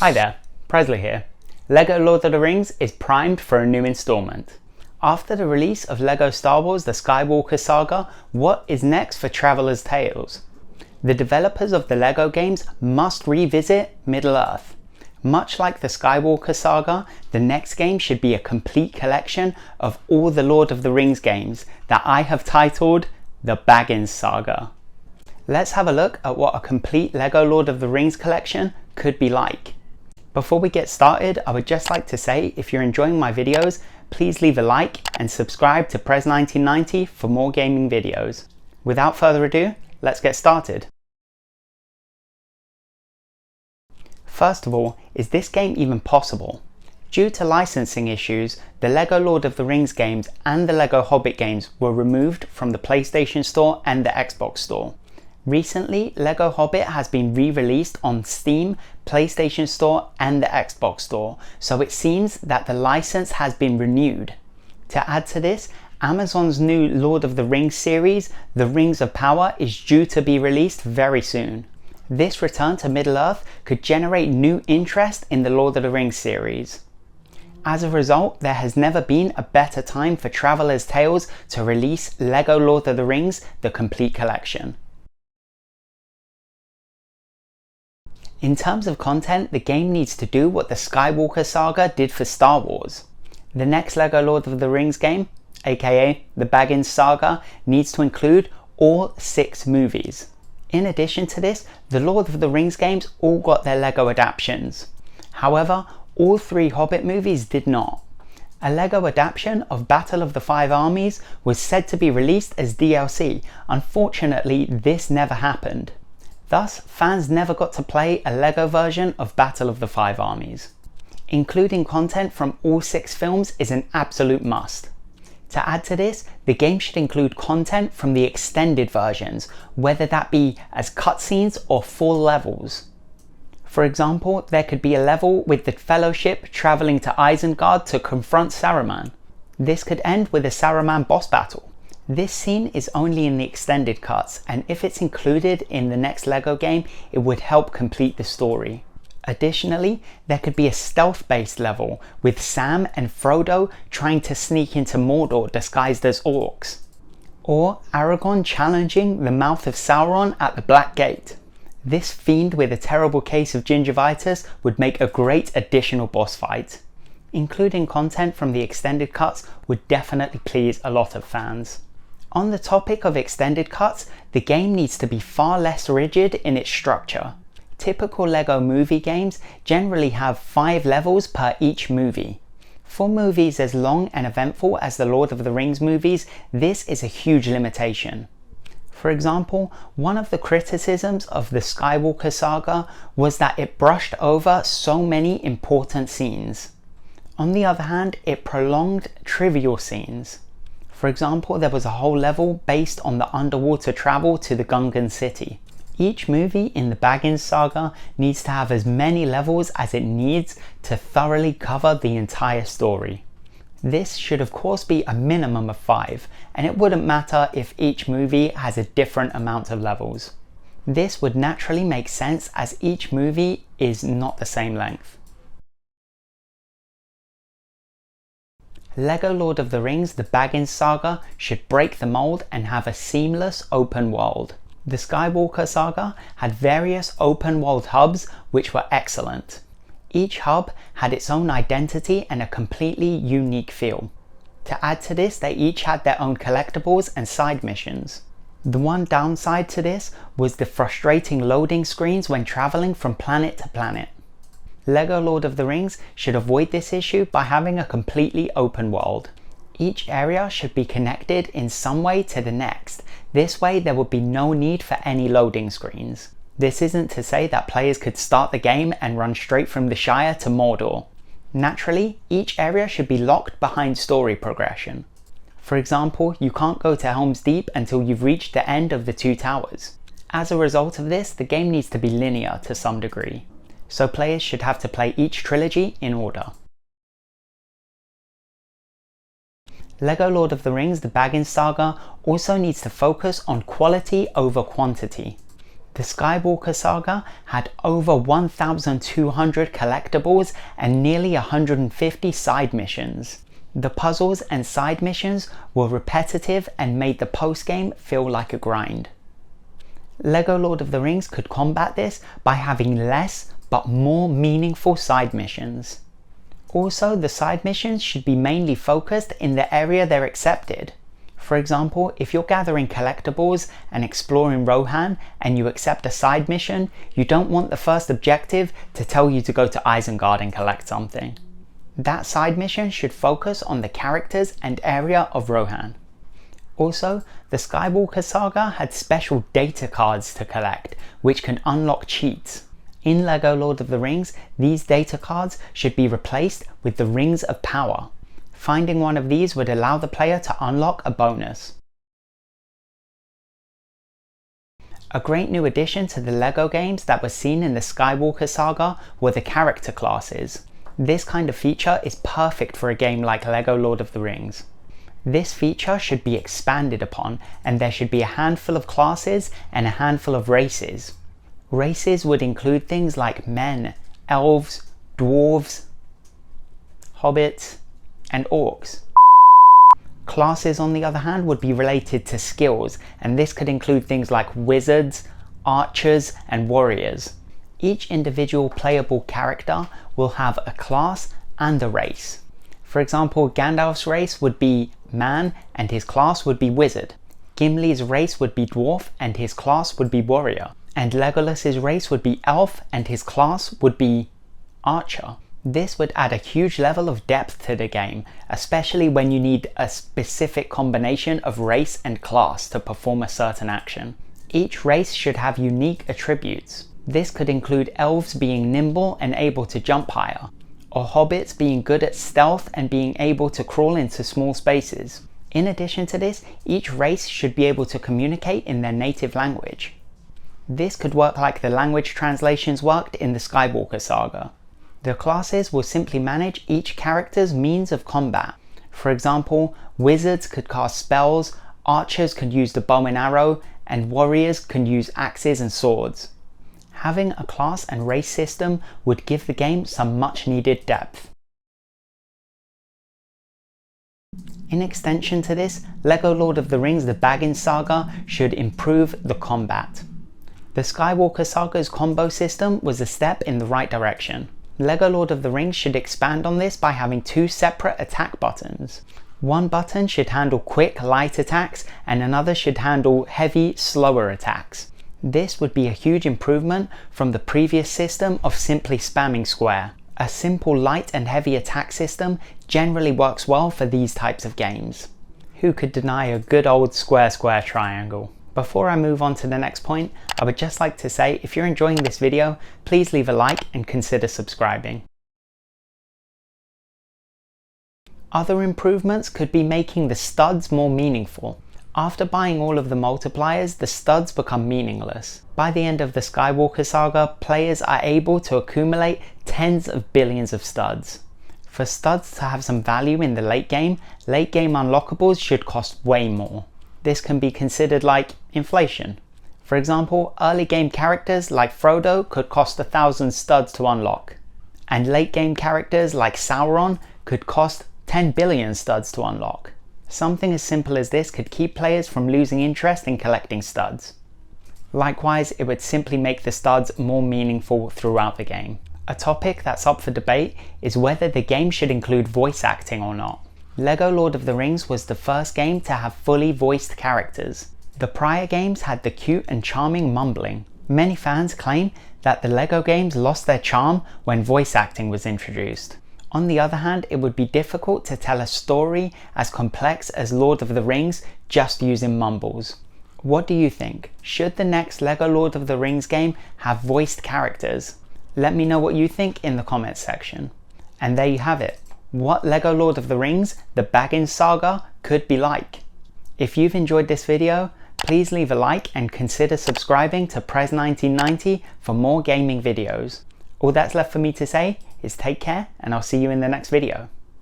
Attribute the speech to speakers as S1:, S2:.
S1: Hi there, Presley here. LEGO Lord of the Rings is primed for a new installment. After the release of LEGO Star Wars The Skywalker Saga, what is next for Traveller's Tales? The developers of the LEGO games must revisit Middle-earth. Much like the Skywalker Saga, the next game should be a complete collection of all the Lord of the Rings games that I have titled the Baggins Saga. Let's have a look at what a complete LEGO Lord of the Rings collection could be like. Before we get started, I would just like to say if you're enjoying my videos, please leave a like and subscribe to Prez1990 for more gaming videos. Without further ado, let's get started. First of all, is this game even possible? Due to licensing issues, the LEGO Lord of the Rings games and the LEGO Hobbit games were removed from the PlayStation Store and the Xbox Store. Recently, LEGO Hobbit has been re-released on Steam, PlayStation Store and the Xbox Store, so it seems that the license has been renewed. To add to this, Amazon's new Lord of the Rings series, The Rings of Power, is due to be released very soon. This return to Middle-earth could generate new interest in the Lord of the Rings series. As a result, there has never been a better time for Traveller's Tales to release LEGO Lord of the Rings, the complete collection. In terms of content, the game needs to do what the Skywalker Saga did for Star Wars. The next LEGO Lord of the Rings game, aka the Baggins Saga, needs to include all 6 movies. In addition to this, the Lord of the Rings games all got their LEGO adaptations. However, all 3 Hobbit movies did not. A LEGO adaptation of Battle of the Five Armies was said to be released as DLC. Unfortunately, this never happened. Thus, fans never got to play a LEGO version of Battle of the Five Armies. Including content from all 6 films is an absolute must. To add to this, the game should include content from the extended versions, whether that be as cutscenes or full levels. For example, there could be a level with the Fellowship travelling to Isengard to confront Saruman. This could end with a Saruman boss battle. This scene is only in the extended cuts, and if it's included in the next LEGO game, it would help complete the story. Additionally, there could be a stealth-based level with Sam and Frodo trying to sneak into Mordor disguised as orcs. Or Aragorn challenging the mouth of Sauron at the Black Gate. This fiend with a terrible case of gingivitis would make a great additional boss fight. Including content from the extended cuts would definitely please a lot of fans. On the topic of extended cuts, the game needs to be far less rigid in its structure. Typical LEGO movie games generally have 5 levels per each movie. For movies as long and eventful as the Lord of the Rings movies, this is a huge limitation. For example, one of the criticisms of the Skywalker Saga was that it brushed over so many important scenes. On the other hand, it prolonged trivial scenes. For example, there was a whole level based on the underwater travel to the Gungan city. Each movie in the Baggins Saga needs to have as many levels as it needs to thoroughly cover the entire story. This should of course be a minimum of 5, and it wouldn't matter if each movie has a different amount of levels. This would naturally make sense as each movie is not the same length. LEGO Lord of the Rings The Baggins Saga should break the mold and have a seamless open world. The Skywalker Saga had various open world hubs which were excellent. Each hub had its own identity and a completely unique feel. To add to this, they each had their own collectibles and side missions. The one downside to this was the frustrating loading screens when travelling from planet to planet. LEGO Lord of the Rings should avoid this issue by having a completely open world. Each area should be connected in some way to the next. This way there would be no need for any loading screens. This isn't to say that players could start the game and run straight from the Shire to Mordor. Naturally, each area should be locked behind story progression. For example, you can't go to Helm's Deep until you've reached the end of the 2 towers. As a result of this, the game needs to be linear to some degree. So players should have to play each trilogy in order. LEGO Lord of the Rings The Baggins Saga also needs to focus on quality over quantity. The Skywalker Saga had over 1,200 collectibles and nearly 150 side missions. The puzzles and side missions were repetitive and made the post-game feel like a grind. LEGO Lord of the Rings could combat this by having less but more meaningful side missions. Also, the side missions should be mainly focused in the area they're accepted. For example, if you're gathering collectibles and exploring Rohan and you accept a side mission, you don't want the first objective to tell you to go to Isengard and collect something. That side mission should focus on the characters and area of Rohan. Also, the Skywalker Saga had special data cards to collect, which can unlock cheats. In LEGO Lord of the Rings, these data cards should be replaced with the Rings of Power. Finding one of these would allow the player to unlock a bonus. A great new addition to the LEGO games that was seen in the Skywalker Saga were the character classes. This kind of feature is perfect for a game like LEGO Lord of the Rings. This feature should be expanded upon, and there should be a handful of classes and a handful of races. Races would include things like men, elves, dwarves, hobbits, and orcs. Classes, on the other hand, would be related to skills, and this could include things like wizards, archers, and warriors. Each individual playable character will have a class and a race. For example, Gandalf's race would be man and his class would be wizard. Gimli's race would be dwarf and his class would be warrior. And Legolas's race would be elf and his class would be archer. This would add a huge level of depth to the game, especially when you need a specific combination of race and class to perform a certain action. Each race should have unique attributes. This could include elves being nimble and able to jump higher, or hobbits being good at stealth and being able to crawl into small spaces. In addition to this, each race should be able to communicate in their native language. This could work like the language translations worked in the Skywalker Saga. The classes will simply manage each character's means of combat. For example, wizards could cast spells, archers could use the bow and arrow, and warriors can use axes and swords. Having a class and race system would give the game some much needed depth. In extension to this, LEGO Lord of the Rings The Baggins Saga should improve the combat. The Skywalker Saga's combo system was a step in the right direction. LEGO Lord of the Rings should expand on this by having two separate attack buttons. One button should handle quick, light attacks, and another should handle heavy, slower attacks. This would be a huge improvement from the previous system of simply spamming square. A simple light and heavy attack system generally works well for these types of games. Who could deny a good old square triangle? Before I move on to the next point, I would just like to say if you're enjoying this video, please leave a like and consider subscribing. Other improvements could be making the studs more meaningful. After buying all of the multipliers, the studs become meaningless. By the end of the Skywalker Saga, players are able to accumulate tens of billions of studs. For studs to have some value in the late game unlockables should cost way more. This can be considered like inflation. For example, early game characters like Frodo could cost 1,000 studs to unlock, and late game characters like Sauron could cost 10 billion studs to unlock. Something as simple as this could keep players from losing interest in collecting studs. Likewise, it would simply make the studs more meaningful throughout the game. A topic that's up for debate is whether the game should include voice acting or not. LEGO Lord of the Rings was the first game to have fully voiced characters. The prior games had the cute and charming mumbling. Many fans claim that the LEGO games lost their charm when voice acting was introduced. On the other hand, it would be difficult to tell a story as complex as Lord of the Rings just using mumbles. What do you think? Should the next LEGO Lord of the Rings game have voiced characters? Let me know what you think in the comments section. And there you have it. What LEGO Lord of the Rings, The Baggins Saga, could be like. If you've enjoyed this video, please leave a like and consider subscribing to Prez1990 for more gaming videos. All that's left for me to say is take care, and I'll see you in the next video.